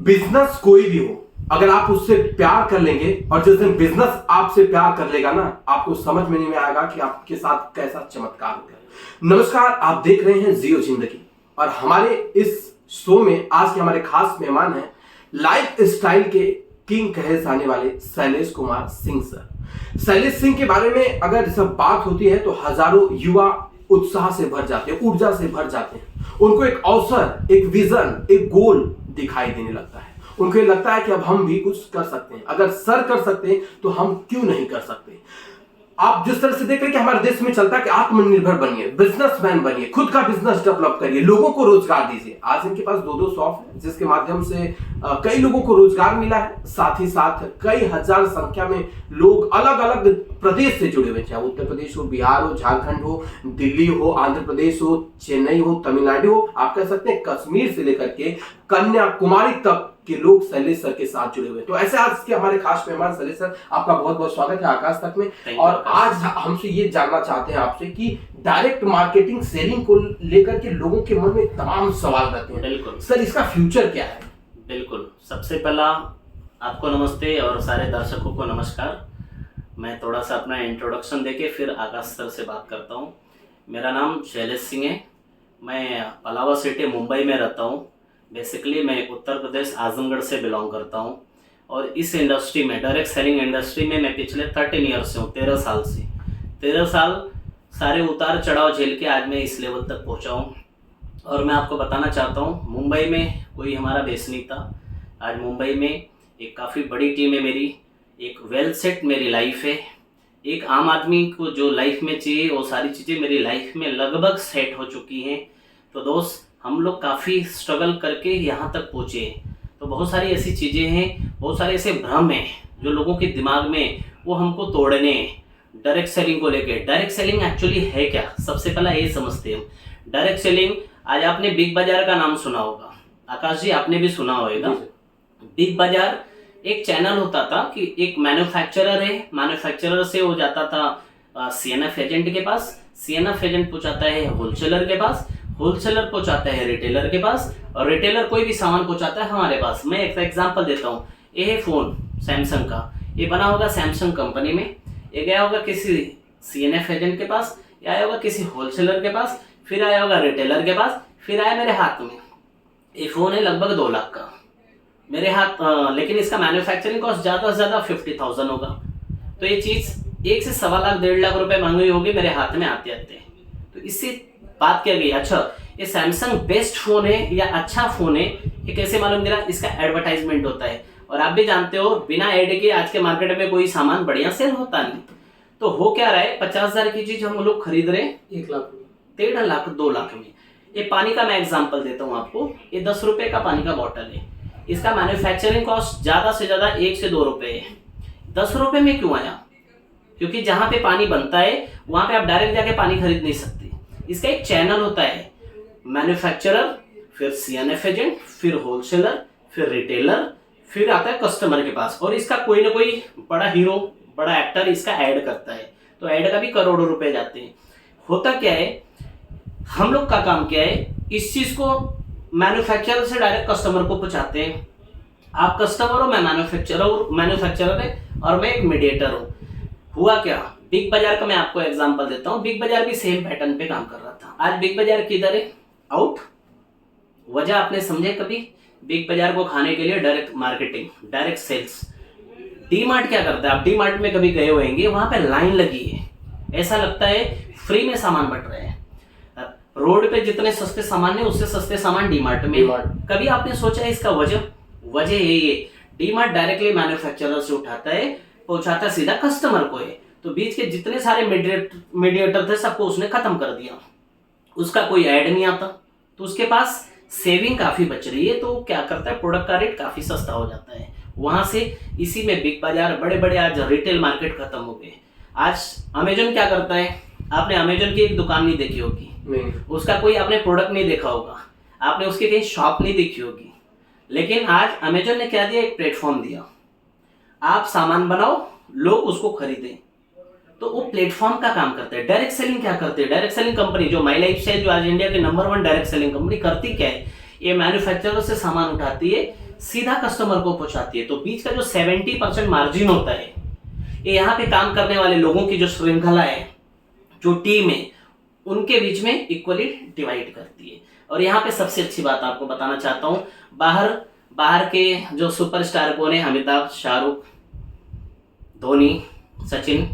Business कोई भी हो, अगर आप उससे प्यार कर लेंगे और जिस दिन बिजनेस आपसे प्यार कर लेगा ना, आपको समझ में नहीं आएगा कि आपके साथ कैसा चमत्कार हो गया। नमस्कार, आप देख रहे हैं जियो जिंदगी और हमारे इस शो में आज के हमारे खास मेहमान हैं लाइफ स्टाइल के किंग कहे जाने वाले शैलेश कुमार सिंह सर। शैलेश सिंह के बारे में अगर सब बात होती है तो हजारों युवा उत्साह से भर जाते हैं, ऊर्जा से भर जाते हैं। उनको एक अवसर, एक विजन, एक गोल दिखाई देने लगता है। उनको ये लगता है कि अब हम भी कुछ कर सकते हैं। अगर सर कर सकते हैं तो हम क्यों नहीं कर सकते। आप जिस तरह से देख रहे हैं कि हमारे देश में चलता है कि आत्मनिर्भर बनिए, बिजनेसमैन बनिए, खुद का बिजनेस डेवलप करिए, लोगों को रोजगार दीजिए। आज इनके पास दो शॉप है जिसके माध्यम से कई लोगों को रोजगार मिला है। साथ ही साथ कई हजार संख्या में लोग अलग अलग प्रदेश से जुड़े हुए, चाहे उत्तर प्रदेश हो, बिहार हो, झारखंड हो, दिल्ली हो, आंध्र प्रदेश हो, चेन्नई हो, तमिलनाडु हो, आप कह सकते हैं कश्मीर से लेकर के कन्याकुमारी तक के लोग शैलेश सर के साथ जुड़े हुए। तो ऐसे आज के हमारे खास मेहमान शैलेश सर, आपका बहुत बहुत स्वागत है आकाश तक में। और आज हमसे ये जानना चाहते हैं आपसे कि डायरेक्ट मार्केटिंग सेलिंग को लेकर के लोगों के मन में तमाम सवाल रहते हैं। बिल्कुल सर, इसका फ्यूचर क्या है? बिल्कुल, सबसे पहला आपको नमस्ते और सारे दर्शकों को नमस्कार। मैं थोड़ा सा अपना इंट्रोडक्शन देके फिर आकाश सर से बात करता हूँ। मेरा नाम शैलेश सिंह है। मैं पलावा सिटी मुंबई में रहता हूँ। बेसिकली मैं उत्तर प्रदेश आजमगढ़ से बिलोंग करता हूँ और इस इंडस्ट्री में, डायरेक्ट सेलिंग इंडस्ट्री में मैं पिछले 13 ईयर से हूँ, 13 साल से। 13 साल सारे उतार चढ़ाव झेल के आज मैं इस लेवल तक पहुँचा हूँ। और मैं आपको बताना चाहता हूँ, मुंबई में कोई हमारा बेस नहीं था। आज मुंबई में एक काफ़ी बड़ी टीम है मेरी, एक वेल सेट मेरी लाइफ है। एक आम आदमी को जो लाइफ में चाहिए वो सारी चीज़ें मेरी लाइफ में लगभग सेट हो चुकी हैं। तो दोस्त, हम लोग काफ़ी स्ट्रगल करके यहाँ तक पहुँचे हैं। तो बहुत सारी ऐसी चीज़ें हैं, बहुत सारे ऐसे भ्रम हैं जो लोगों के दिमाग में, वो हमको तोड़ने हैं डायरेक्ट सेलिंग को लेके। डायरेक्ट सेलिंग एक्चुअली है क्या, सबसे पहला ये समझते हैं। डायरेक्ट सेलिंग, आज आपने बिग बाजार का नाम सुना होगा, आकाश जी आपने भी सुना होगा। बिग बाजार एक चैनल होता था कि एक मैन्युफैक्चरर है, मैन्युफैक्चरर से हो जाता था सीएनएफ एजेंट के पास, सीएनएफ एजेंट पहुंचाता है होलसेलर के पास, होलसेलर पहुंचाता है रिटेलर के पास, और रिटेलर कोई भी सामान पहुंचाता है हमारे पास। मैं एक एग्जांपल देता हूँ। ये है फोन सैमसंग का, ये बना होगा सैमसंग कंपनी में, ये गया होगा किसी सीएनएफ एजेंट के पास, या आया होगा किसी होलसेलर के पास, फिर आया होगा रिटेलर के पास, फिर आया मेरे हाथ में। ये फोन है लगभग 2 लाख का मेरे हाथ, लेकिन इसका मैन्युफैक्चरिंग कॉस्ट ज़्यादा से ज़्यादा 50,000 होगा। तो ये चीज़ 1 से सवा लाख 1.5 लाख रुपए महंगी होगी मेरे हाथ में आते आते। तो इससे बात क्या गई, अच्छा ये सैमसंग बेस्ट फोन है या अच्छा फोन है, ये कैसे मालूम गिरा? इसका एडवर्टाइजमेंट होता है। और आप भी जानते हो, बिना एड के आज के मार्केट में कोई सामान बढ़िया सेल होता नहीं। तो हो क्या रहा है, 50,000 की चीज हम लोग खरीद रहे हैं 1 लाख, 1.5 लाख, 2 लाख में। ये पानी का मैं एग्जांपल देता हूँ आपको। ये 10 रुपए का पानी का बॉटल है, इसका मैन्युफैक्चरिंग कॉस्ट ज्यादा से ज्यादा 1 से 2 रुपए है। 10 रुपए में क्यों आया? क्योंकि जहां पे पानी बनता है वहां पे आप डायरेक्ट जाके पानी खरीद नहीं सकते। इसका एक चैनल होता है, मैन्युफैक्चरर, फिर सीएनएफ एजेंट, फिर होलसेलर, फिर रिटेलर, फिर आता है कस्टमर के पास। और इसका कोई ना कोई बड़ा हीरो, बड़ा एक्टर इसका ऐड करता है। तो ऐड का भी करोड़ों रुपए जाते हैं। होता क्या है, हम लोग का काम क्या है, इस चीज को मैन्युफैक्चरर से डायरेक्ट कस्टमर को पहुंचाते हैं। आप कस्टमर हो, मैं मैन्युफैक्चरर है और मैं एक मीडिएटर हूँ। हुआ क्या, बिग बाजार का मैं आपको एग्जांपल देता हूँ। बिग बाजार भी सेम पैटर्न पे काम कर रहा था। आज बिग बाजार किधर है? आउट। वजह आपने समझे कभी? बिग बाजार को खाने के लिए direct marketing, direct sales. D Mart क्या करता है? आप डी मार्ट में कभी गए होंगे, वहां पे लाइन लगी है, ऐसा लगता है फ्री में सामान बट रहे हैं। रोड पे जितने सस्ते सामान है उससे सस्ते सामान डी मार्ट में। कभी आपने सोचा है इसका वजह? वजह यही है, डी मार्ट डायरेक्टली मैन्युफैक्चरर से उठाता है, पहुंचाता सीधा कस्टमर को है। तो बीच के जितने सारे मीडिएटर थे सबको उसने खत्म कर दिया। उसका कोई ऐड नहीं आता, तो उसके पास सेविंग काफी बच रही है। तो क्या करता है, प्रोडक्ट का रेट काफी सस्ता हो जाता है। वहां से इसी में बिग बाजार, बड़े बड़े आज रिटेल मार्केट खत्म हो गए। आज अमेजन क्या करता है, आपने अमेजन की एक दुकान नहीं देखी होगी, उसका कोई आपने प्रोडक्ट नहीं देखा होगा, आपने उसकी कहीं शॉप नहीं देखी होगी। लेकिन आज अमेजन ने क्या दिया, एक प्लेटफॉर्म दिया। आप सामान बनाओ, लोग उसको खरीदें। तो वो प्लेटफॉर्म का काम करते हैं। डायरेक्ट सेलिंग क्या करते हैं? डायरेक्ट सेलिंग कंपनी जो माई लाइफ स्टाइल, जो आज इंडिया के नंबर 1 डायरेक्ट सेलिंग कंपनी, करती क्या है, ये मैन्युफैक्चरर से सामान उठाती है, सीधा कस्टमर को पहुंचाती है। तो बीच का जो 70% मार्जिन होता है, ये यहाँ पे काम करने वाले लोगों की जो श्रृंखला है, जो टीम है, उनके बीच में इक्वली डिवाइड करती है। और यहाँ पे सबसे अच्छी बात आपको बताना चाहता हूँ, बाहर के जो सुपरस्टार कौन है, अमिताभ, शाहरुख, धोनी, सचिन,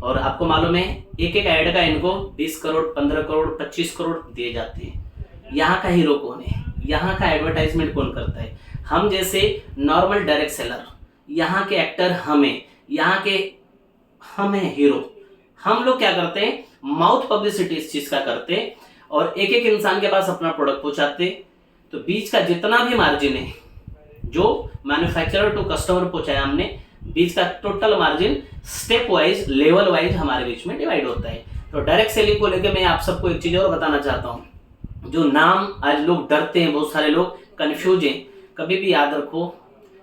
और आपको मालूम है एक एक ऐड का इनको 20 करोड़, 15 करोड़, 25 करोड़ दिए जाते हैं। यहाँ का हीरो कौन है, यहाँ का एडवर्टाइजमेंट कौन करता है? हम जैसे नॉर्मल डायरेक्ट सेलर, यहाँ के एक्टर हम हैं, यहाँ के हम हैं हीरो। हम लोग क्या करते हैं, माउथ पब्लिसिटी इस चीज का करते हैं और एक एक इंसान के पास अपना प्रोडक्ट पहुंचाते। तो बीच का जितना भी मार्जिन है, जो मैन्युफैक्चरर टू कस्टमर पहुंचाया हमने, बीच का total margin step wise, level wise हमारे बीच में डिवाइड होता है। तो डायरेक्ट सेलिंग को लेकर मैं आप सबको एक चीज और बताना चाहता हूँ। जो नाम आज लोग डरते हैं, बहुत सारे लोग कंफ्यूज हैं। कभी भी याद रखो,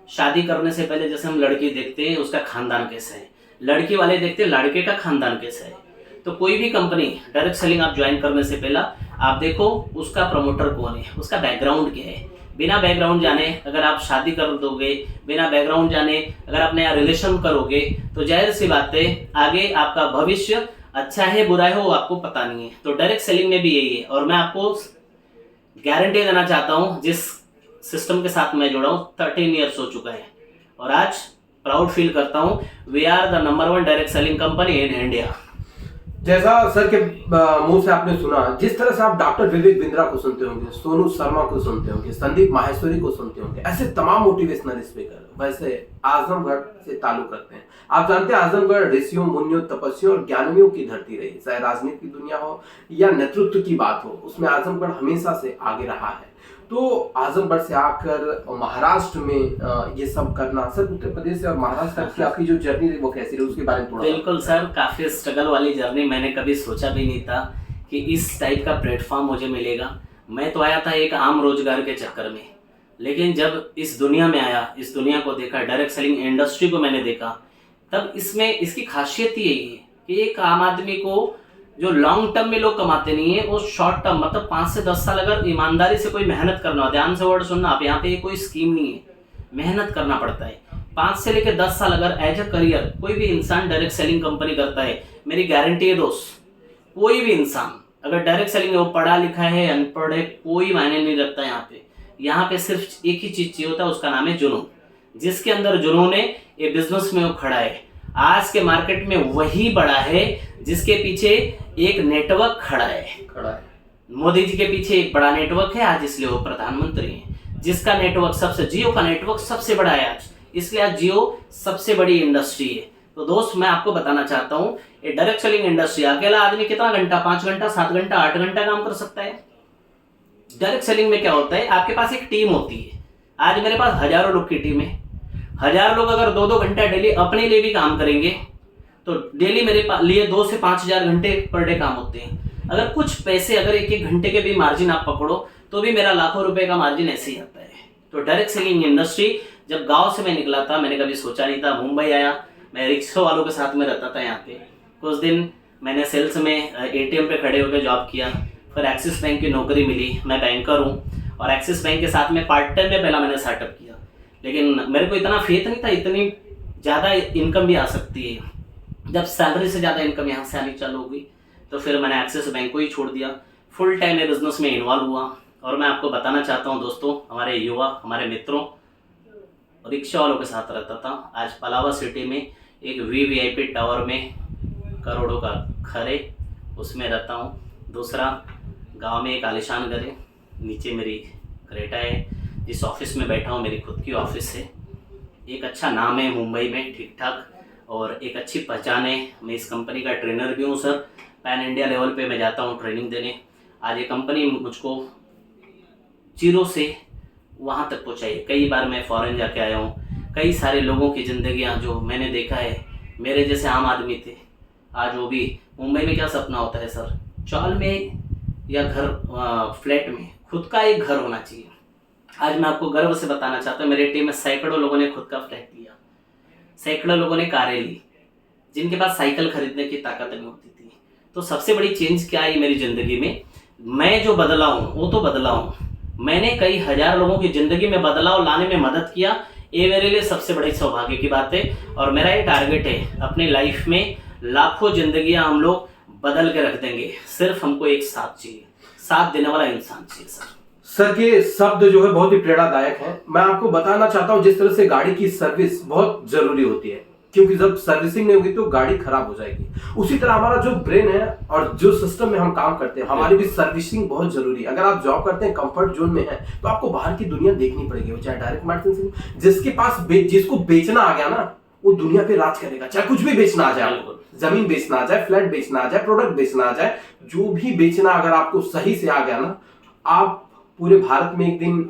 शादी करने से पहले जैसे हम लड़की देखते हैं उसका खानदान कैसा है, लड़की वाले देखते हैं लड़के का खानदान कैसा है। तो कोई भी कंपनी डायरेक्ट सेलिंग आप ज्वाइन करने से पहला आप देखो उसका प्रमोटर कौन है, उसका बैकग्राउंड क्या है। बिना बैकग्राउंड जाने अगर आप शादी कर दोगे, बिना बैकग्राउंड जाने अगर आप नया रिलेशन करोगे, तो जाहिर सी बात है आगे आपका भविष्य अच्छा है बुरा है वो आपको पता नहीं है। तो डायरेक्ट सेलिंग में भी यही है। और मैं आपको गारंटी देना चाहता हूँ, जिस सिस्टम के साथ मैं जुड़ा हूँ 13 ईयर्स हो चुका है और आज प्राउड फील करता हूँ, we are the number 1 direct selling company in India. जैसा सर के मुंह से आपने सुना, जिस तरह से आप डॉक्टर विवेक बिंद्रा को सुनते होंगे, सोनू शर्मा को सुनते होंगे, संदीप माहेश्वरी को सुनते होंगे, ऐसे तमाम मोटिवेशनल स्पीकर वैसे आजमगढ़ से ताल्लुक रखते हैं। आप जानते हैं आजमगढ़ ऋषियों, मुनियों, तपस्वियों और ज्ञानियों की धरती रही। चाहे राजनीति की दुनिया हो या नेतृत्व की बात हो, उसमें आजमगढ़ हमेशा से आगे रहा है। तो आजमगढ़ से आकर महाराष्ट्र में ये सब करना, सर उत्तर प्रदेश और महाराष्ट्र तक की आपकी जो जर्नी रही वो कैसी रही, उसके बारे में थोड़ा। बिल्कुल सर, काफी स्ट्रगल वाली जर्नी। मैंने कभी सोचा भी नहीं था कि इस टाइप का प्लेटफॉर्म मुझे मिलेगा। मैं तो आया था एक आम रोजगार के चक्कर में, लेकिन जब इस दुनिया में आया, इस दुनिया को देखा, डायरेक्ट सेलिंग इंडस्ट्री को मैंने देखा, तब इसमें इसकी खासियत ही यही है कि एक आम आदमी को जो लॉन्ग टर्म में लोग कमाते नहीं है, वो शॉर्ट टर्म मतलब 5 से 10 साल अगर ईमानदारी से कोई मेहनत करना हो, ध्यान से वर्ड सुनना आप, यहाँ पे कोई स्कीम नहीं है, मेहनत करना पड़ता है। 5 से लेकर 10 साल अगर एज अ करियर कोई भी इंसान डायरेक्ट सेलिंग कंपनी करता है, मेरी गारंटी है दोस्त, कोई भी इंसान अगर डायरेक्ट सेलिंग में वो पढ़ा लिखा है अनपढ़ है, कोई मायने नहीं रखता। यहाँ पे सिर्फ एक ही चीज चाहिए होता है, उसका नाम है जुनून। जिसके अंदर जुनून है, ये बिजनेस में वो खड़ा है। आज के मार्केट में वही बड़ा है जिसके पीछे एक नेटवर्क खड़ा है। मोदी जी के पीछे एक बड़ा नेटवर्क है आज, इसलिए वो प्रधानमंत्री हैं। जिसका नेटवर्क सबसे, जियो का नेटवर्क सबसे बड़ा है आज, इसलिए आज जियो सबसे बड़ी इंडस्ट्री है। तो दोस्त मैं आपको बताना चाहता हूँ, ये डायरेक्ट सेलिंग इंडस्ट्री अकेला आदमी कितना घंटा, 5 घंटा, 7 घंटा, 8 घंटा काम कर सकता है। डायरेक्ट सेलिंग में क्या होता है, आपके पास एक टीम होती है। आज मेरे पास हजारों लोग की टीम है। 1000 लोग अगर 2-2 घंटा डेली अपने लिए भी काम करेंगे तो डेली मेरे लिए 2 से 5000 घंटे पर डे काम होते हैं। अगर कुछ पैसे, अगर 1-1 घंटे के भी मार्जिन आप पकड़ो तो भी मेरा लाखों रुपए का मार्जिन ऐसे ही आता है। तो डायरेक्ट सेलिंग इंडस्ट्री, जब गांव से मैं निकला था, मैंने कभी सोचा नहीं था। मुंबई आया, मैं रिक्शा वालों के साथ में रहता था। यहाँ पे कुछ दिन मैंने सेल्स में एटीएम पे खड़े होकर जॉब किया, फिर एक्सिस बैंक की नौकरी मिली। मैं बैंकर हूँ और एक्सिस बैंक के साथ में पार्ट टाइम में पहला मैंने स्टार्टअप किया, लेकिन मेरे को इतना फेथ नहीं था इतनी ज़्यादा इनकम भी आ सकती है। जब सैलरी से ज़्यादा इनकम यहाँ से आनी चालू हो गई तो फिर मैंने एक्सिस बैंक को ही छोड़ दिया, फुल टाइम में बिजनेस में इन्वॉल्व हुआ। और मैं आपको बताना चाहता हूँ दोस्तों, हमारे युवा, हमारे मित्रों, रिक्शा वालों के साथ रहता था। आज पलावा सिटी में एक वीवीआईपी टावर में करोड़ों का घर है, उसमें रहता हूँ। दूसरा, गांव में एक आलिशान घर है, नीचे मेरी क्रेटा है। जिस ऑफिस में बैठा हूँ मेरी खुद की ऑफिस है। एक अच्छा नाम है मुंबई में, ठीक ठाक, और एक अच्छी पहचान है। मैं इस कंपनी का ट्रेनर भी हूँ सर, पैन इंडिया लेवल पे मैं जाता हूँ ट्रेनिंग देने। आज ये कंपनी मुझको जीरो से वहाँ तक पहुँचाई। कई बार मैं फॉरेन जाके आया हूँ। कई सारे लोगों की ज़िंदगियाँ जो मैंने देखा है, मेरे जैसे आम आदमी थे, आज वो भी। मुंबई में क्या सपना होता है सर, चॉल में या घर, फ्लैट में खुद का एक घर होना चाहिए। आज मैं आपको गर्व से बताना चाहता हूँ, मेरी टीम में सैकड़ों लोगों ने खुद का फ्लैट लिया, सैकड़ों लोगों ने कारें ली, जिनके पास साइकिल खरीदने की ताकत नहीं होती थी। तो सबसे बड़ी चेंज क्या आई मेरी ज़िंदगी में, मैं जो बदला हूँ वो तो बदला हूँ, मैंने कई हजार लोगों की ज़िंदगी में बदलाव लाने में मदद किया। ये मेरे लिए सबसे बड़ी सौभाग्य की बात है और मेरा ये टारगेट है अपनी लाइफ में लाखों ज़िंदगियां हम लोग बदल के रख देंगे। सिर्फ हमको एक साथ चाहिए, साथ देने वाला इंसान चाहिए सर। सर के शब्द जो है बहुत ही प्रेरणादायक है। मैं आपको बताना चाहता हूँ, जिस तरह से गाड़ी की सर्विस बहुत जरूरी होती है, क्योंकि जब सर्विसिंग नहीं होगी तो गाड़ी खराब हो जाएगी। उसी तरह हमारा जो ब्रेन है और जो सिस्टम में हम काम करते हैं, हमारी भी सर्विसिंग बहुत जरूरी है। अगर आप जॉब करते हैं, कंफर्ट जोन में है, तो आपको बाहर की दुनिया देखनी पड़ेगी। वो चाहे डायरेक्ट मार्केटिंग, जिसके पास जिसको बेचना आ गया ना, वो दुनिया पे राज करेगा। चाहे कुछ भी बेचना आ जाए, जमीन बेचना आ जाए, फ्लैट बेचना आ जाए, प्रोडक्ट बेचना आ जाए, जो भी बेचना अगर आपको सही से आ गया ना, आप पूरे भारत में एक दिन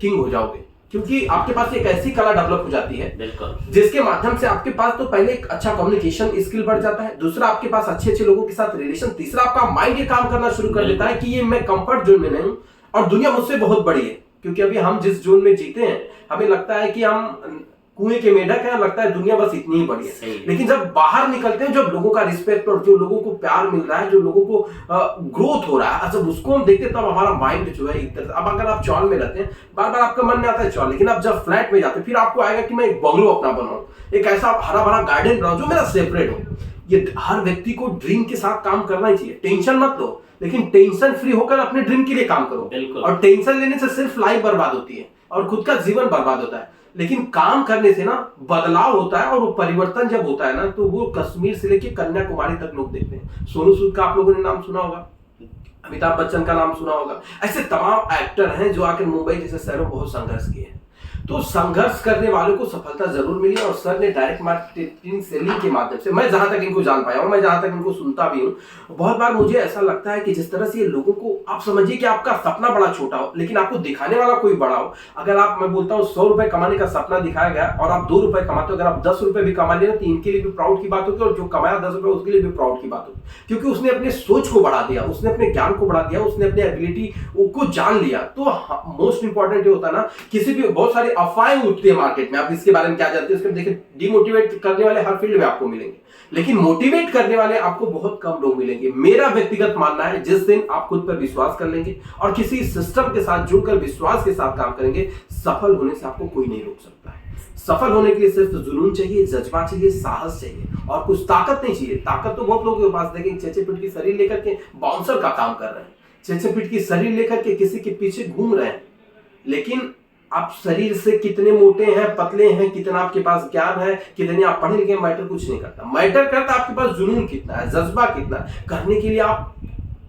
किंग हो जाओगे। क्योंकि आपके पास एक ऐसी कला डेवलप हो जाती है बिल्कुल, जिसके माध्यम से आपके पास तो पहले एक अच्छा कम्युनिकेशन स्किल बढ़ जाता है, दूसरा आपके पास अच्छे अच्छे लोगों के साथ रिलेशन, तीसरा आपका माइंड ये काम करना शुरू कर देता है कि ये मैं कंफर्ट जोन में नहीं हूं और दुनिया मुझसे बहुत बड़ी है। क्योंकि अभी हम जिस जोन में जीते हैं, हमें लगता है कि हम कुएं के मेढक है, लगता है दुनिया बस इतनी ही बड़ी है। लेकिन जब बाहर निकलते हैं, जब लोगों का रिस्पेक्ट और जो लोगों को प्यार मिल रहा है, जो लोगों को ग्रोथ हो रहा है, जब उसको हम देखते हैं, तब हमारा माइंड जो है एक तरह। अब अगर आप चौल में रहते हैं, बार बार आपका मन में आता है चौल, लेकिन आप जब फ्लैट में जाते हैं, फिर आपको आएगा कि मैं एक बंगलो अपना बनाऊं, एक ऐसा हरा भरा गार्डन बनाऊं जो मेरा सेपरेट हो। ये हर व्यक्ति को ड्रीम के साथ काम करना ही चाहिए। टेंशन मत लो, लेकिन टेंशन फ्री होकर अपने ड्रीम के लिए काम करो। और टेंशन लेने से सिर्फ लाइफ बर्बाद होती है और खुद का जीवन बर्बाद होता है। लेकिन काम करने से ना बदलाव होता है, और वो परिवर्तन जब होता है ना, तो वो कश्मीर से लेकर कन्याकुमारी तक लोग देखते हैं। सोनू सूद का आप लोगों ने नाम सुना होगा, अमिताभ बच्चन का नाम सुना होगा, ऐसे तमाम एक्टर हैं जो आकर मुंबई जैसे शहरों में बहुत संघर्ष किए हैं। तो संघर्ष करने वालों को सफलता जरूर मिली, और सर ने डायरेक्ट मार्केटिंग सेलिंग के माध्यम से, मैं जहां तक इनको जान पाया हूं, मैं जहां तक इनको सुनता भी हूं, बहुत बार मुझे ऐसा लगता है कि जिस तरह से ये लोगों को, आप समझिए कि आपका सपना बड़ा छोटा हो, लेकिन आपको दिखाने वाला कोई बड़ा हो। अगर आप, मैं बोलता हूं, 100 रुपए कमाने का सपना दिखाया गया और आप 2 रुपए कमाते हो, अगर आप 10 रुपए भी कमा लेना, तो इनके लिए भी प्राउड की बात होगी, और जो कमाया 10 रुपए उसके लिए भी प्राउड की बात होगी। क्योंकि उसने अपने सोच को बढ़ा दिया, उसने अपने ज्ञान को बढ़ा दिया, उसने अपने एबिलिटी को जान लिया। तो मोस्ट इंपॉर्टेंट ये होता है ना, किसी भी, बहुत सारी अफवाहें उठती है मार्केट में, आप इसके बारे में क्या जानते हैं, उसके देखिए, डिमोटिवेट करने वाले हर फील्ड में आपको मिलेंगे, लेकिन मोटिवेट करने वाले आपको बहुत कम लोग मिलेंगे। मेरा व्यक्तिगत मानना है, जिस दिन आप खुद पर विश्वास कर लेंगे और किसी सिस्टम के साथ जुड़कर विश्वास के साथ काम करेंगे, सफल होने से आपको कोई नहीं रोक सकता है। सफल होने के लिए सिर्फ जुनून चाहिए, जज्बा चाहिए, साहस चाहिए, और कुछ ताकत नहीं चाहिए। ताकत तो बहुत लोगों के पास, देखें 6-6 फीट की शरीर लेकर के बाउंसर का काम कर रहे हैं, 6-6 फीट की शरीर लेकर के किसी के पीछे घूम रहे हैं, लेकिन आप शरीर से कितने मोटे हैं, पतले हैं, कितना आपके पास ज्ञान है, कितने आप पढ़े लिखे, मैटर कुछ नहीं करता। मैटर करता आपके पास जुनून कितना है, जज्बा कितना है, करने के लिए आप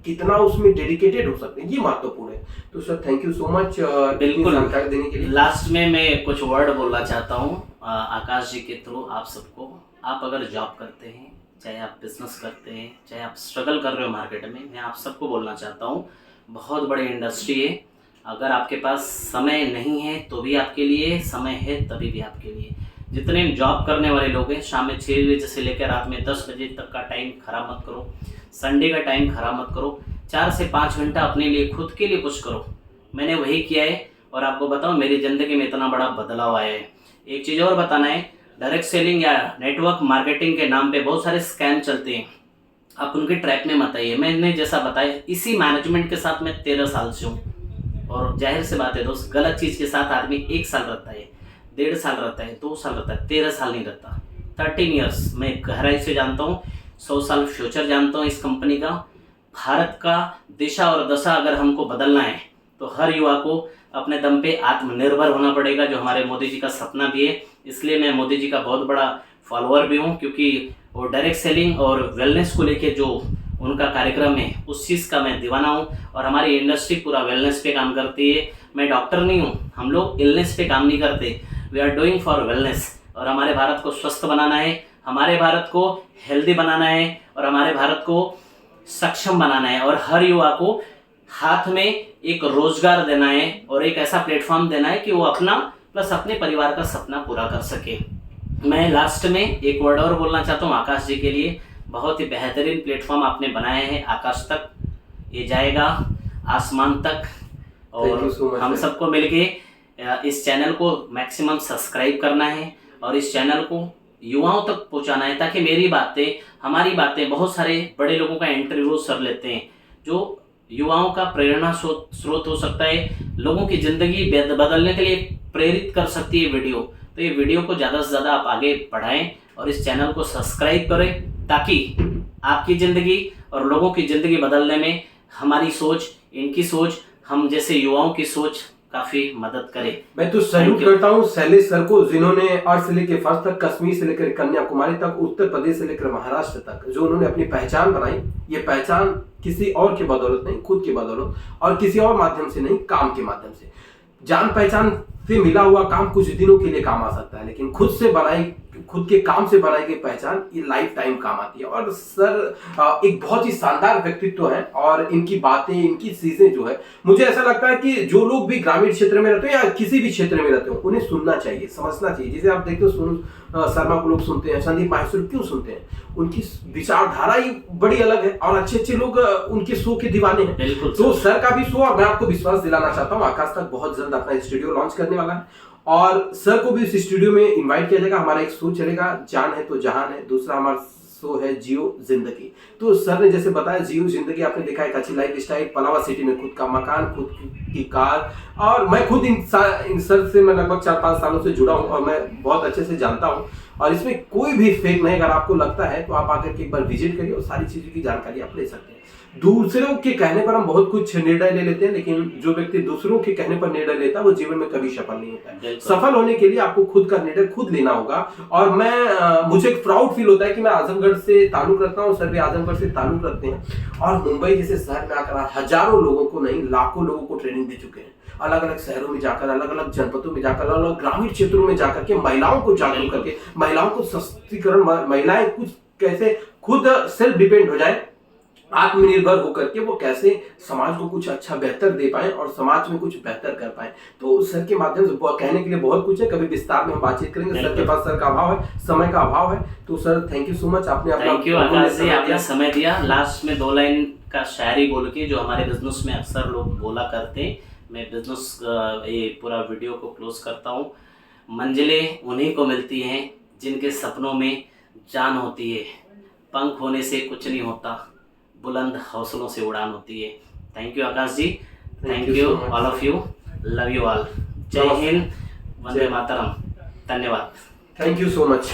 कितना उसमें डेडिकेटेड हो सकते हैं, ये महत्वपूर्ण है। तो sir, thank you so much बिल्कुल जानकारी देने के लिए। लास्ट में मैं कुछ वर्ड बोलना चाहता हूँ आकाश जी के थ्रू आप सबको। आप अगर जॉब करते हैं, चाहे आप बिजनेस करते हैं, चाहे आप स्ट्रगल कर रहे हो मार्केट में, मैं आप सबको बोलना चाहता हूँ, बहुत बड़ी इंडस्ट्री है। अगर आपके पास समय नहीं है तो भी आपके लिए, समय है तभी भी आपके लिए। जितने जॉब करने वाले लोग हैं, शाम में 6 बजे से लेकर रात में 10 बजे तक का टाइम खराब मत करो, संडे का टाइम खराब मत करो। 4 से 5 घंटा अपने लिए, खुद के लिए कुछ करो। मैंने वही किया है और आपको बताऊं, मेरी ज़िंदगी में इतना बड़ा बदलाव आया है। एक चीज़ और बताना है, डायरेक्ट सेलिंग या नेटवर्क मार्केटिंग के नाम पे बहुत सारे स्कैम चलते हैं, आप उनके ट्रैप में मत आइए। मैंने जैसा बताया, इसी मैनेजमेंट के साथ मैं 13 साल से हूँ, और जाहिर सी बात है दोस्त, गलत चीज़ के साथ आदमी 1 साल रहता है, 1.5 साल रहता है, 2 साल रहता है, 13 साल नहीं रहता। 13 ईयर्स मैं गहराई से जानता हूँ, 100 साल फ्यूचर जानता हूँ इस कंपनी का। भारत का दिशा और दशा अगर हमको बदलना है तो हर युवा को अपने दम पे आत्मनिर्भर होना पड़ेगा, जो हमारे मोदी जी का सपना भी है। इसलिए मैं मोदी जी का बहुत बड़ा फॉलोअर भी हूँ, क्योंकि वो डायरेक्ट सेलिंग और वेलनेस को लेके जो उनका कार्यक्रम है, उस चीज़ का मैं दीवाना हूँ। और हमारी इंडस्ट्री पूरा वेलनेस पे काम करती है। मैं डॉक्टर नहीं हूँ, हम लोग इलनेस पे काम नहीं करते, we are doing for wellness. और हमारे भारत को स्वस्थ बनाना है, हमारे भारत को हेल्दी बनाना है, और हमारे भारत को सक्षम बनाना है, और हर युवा को हाथ में एक रोजगार देना है, और एक ऐसा प्लेटफॉर्म देना है कि वो अपना प्लस अपने परिवार का सपना पूरा कर सके। मैं लास्ट में एक वर्ड और बोलना चाहता हूँ आकाश जी के लिए। बहुत ही बेहतरीन प्लेटफॉर्म आपने बनाया है, आकाश तक ये जाएगा, आसमान तक, और हम सबको मिलके इस चैनल को मैक्सिमम सब्सक्राइब करना है और इस चैनल को युवाओं तक पहुंचाना है, ताकि मेरी बातें, हमारी बातें, बहुत सारे बड़े लोगों का इंटरव्यू सर लेते हैं जो युवाओं का प्रेरणा स्रोत हो सकता है, लोगों की ज़िंदगी बदलने के लिए प्रेरित कर सकती है वीडियो। तो ये वीडियो को ज़्यादा से ज़्यादा आप आगे बढ़ाएं और इस चैनल को सब्सक्राइब करें, ताकि आपकी ज़िंदगी और लोगों की ज़िंदगी बदलने में हमारी सोच, इनकी सोच, हम जैसे युवाओं की सोच काफ़ी मदद करे। मैं तो सैल्यूट करता हूँ शैलेश सर को, जिन्होंने अर्थ से लेकर फर्श तक, कश्मीर से लेकर कन्याकुमारी तक, उत्तर प्रदेश से लेकर महाराष्ट्र तक जो उन्होंने अपनी पहचान बनाई, ये पहचान किसी और की बदौलत नहीं, खुद की बदौलत, और किसी और माध्यम से नहीं, काम के माध्यम से। जान पहचान से मिला हुआ काम कुछ दिनों के लिए काम आ सकता है, लेकिन खुद से बनाई, खुद के काम से बनाई गई पहचान ये लाइफ टाइम काम आती है। और सर एक बहुत ही शानदार व्यक्तित्व है, और इनकी बातें, इनकी चीजें जो है, मुझे ऐसा लगता है कि जो लोग भी ग्रामीण क्षेत्र में रहते हो या किसी भी क्षेत्र में रहते हो, उन्हें सुनना चाहिए, समझना चाहिए। जैसे आप देखते हो सोनू शर्मा को लोग सुनते हैं, संदीप माहेश्वरी क्यों सुनते हैं? उनकी विचारधारा ही बड़ी अलग है, और अच्छे अच्छे लोग उनके शो के दीवाने हैं। तो सर का भी शो, और मैं आपको विश्वास दिलाना चाहता हूँ, आकाश तक बहुत जल्द अपना स्टूडियो लॉन्च करने वाला है, और सर को भी इस स्टूडियो में इनवाइट किया जाएगा। हमारा एक शो चलेगा, जान है तो जहान है, दूसरा हमारा शो है जियो जिंदगी। तो सर ने जैसे बताया, जियो जिंदगी, आपने देखा एक अच्छी लाइफ स्टाइल, पलावा सिटी में खुद का मकान, खुद की कार, और मैं खुद इन सर से मैं लगभग 4-5 सालों से जुड़ा हूँ, और मैं बहुत अच्छे से जानता हूँ, और इसमें कोई भी फेक नहीं। अगर आपको लगता है तो आप आकर के एक बार विजिट करिए, और सारी चीजों की जानकारी आप ले सकते हैं। दूसरों के कहने पर हम बहुत कुछ निर्णय ले लेते हैं, लेकिन जो व्यक्ति दूसरों के कहने पर निर्णय लेता है वो जीवन में कभी सफल नहीं होता है। सफल होने के लिए आपको खुद का निर्णय खुद लेना होगा। और मुझे एक प्राउड फील होता है कि मैं आजमगढ़ से ताल्लुक रखता हूँ, सर भी आजमगढ़ से ताल्लुक रखते हैं, और मुंबई जैसे शहर में आकर हजारों लोगों को नहीं, लाखों लोगों को ट्रेनिंग दे चुके हैं। अलग अलग शहरों में जाकर, अलग अलग जनपदों में जाकर, अलग अलग ग्रामीण क्षेत्रों में जाकर के महिलाओं को जागरूक करके, महिलाओं को सशक्तिकरण, महिलाएं कुछ कैसे खुद सेल्फ डिपेंड हो जाए, आत्मनिर्भर होकर के वो कैसे समाज को कुछ अच्छा बेहतर दे पाए और समाज में कुछ बेहतर कर पाए। तो सर के माध्यम से कहने के लिए बहुत कुछ है, कभी विस्तार में हम बातचीत करेंगे। सर के पास सर का अभाव है, समय का अभाव है, तो sir thank you so much, आपने अपना समय दिया। लास्ट में 2 लाइन का शायरी बोल के, जो हमारे बिजनेस में अक्सर लोग बोला करते हैं, मैं बिजनेस ये पूरा वीडियो को क्लोज करता हूँ। मंजिलें उन्हीं को मिलती हैं जिनके सपनों में जान होती है, पंख होने से कुछ नहीं होता, बुलंद हौसलों से उड़ान होती है। Thank you Akash ji, thank you all of you, love you all. जय हिंद, वंदे मातरम, धन्यवाद, थैंक यू सो मच।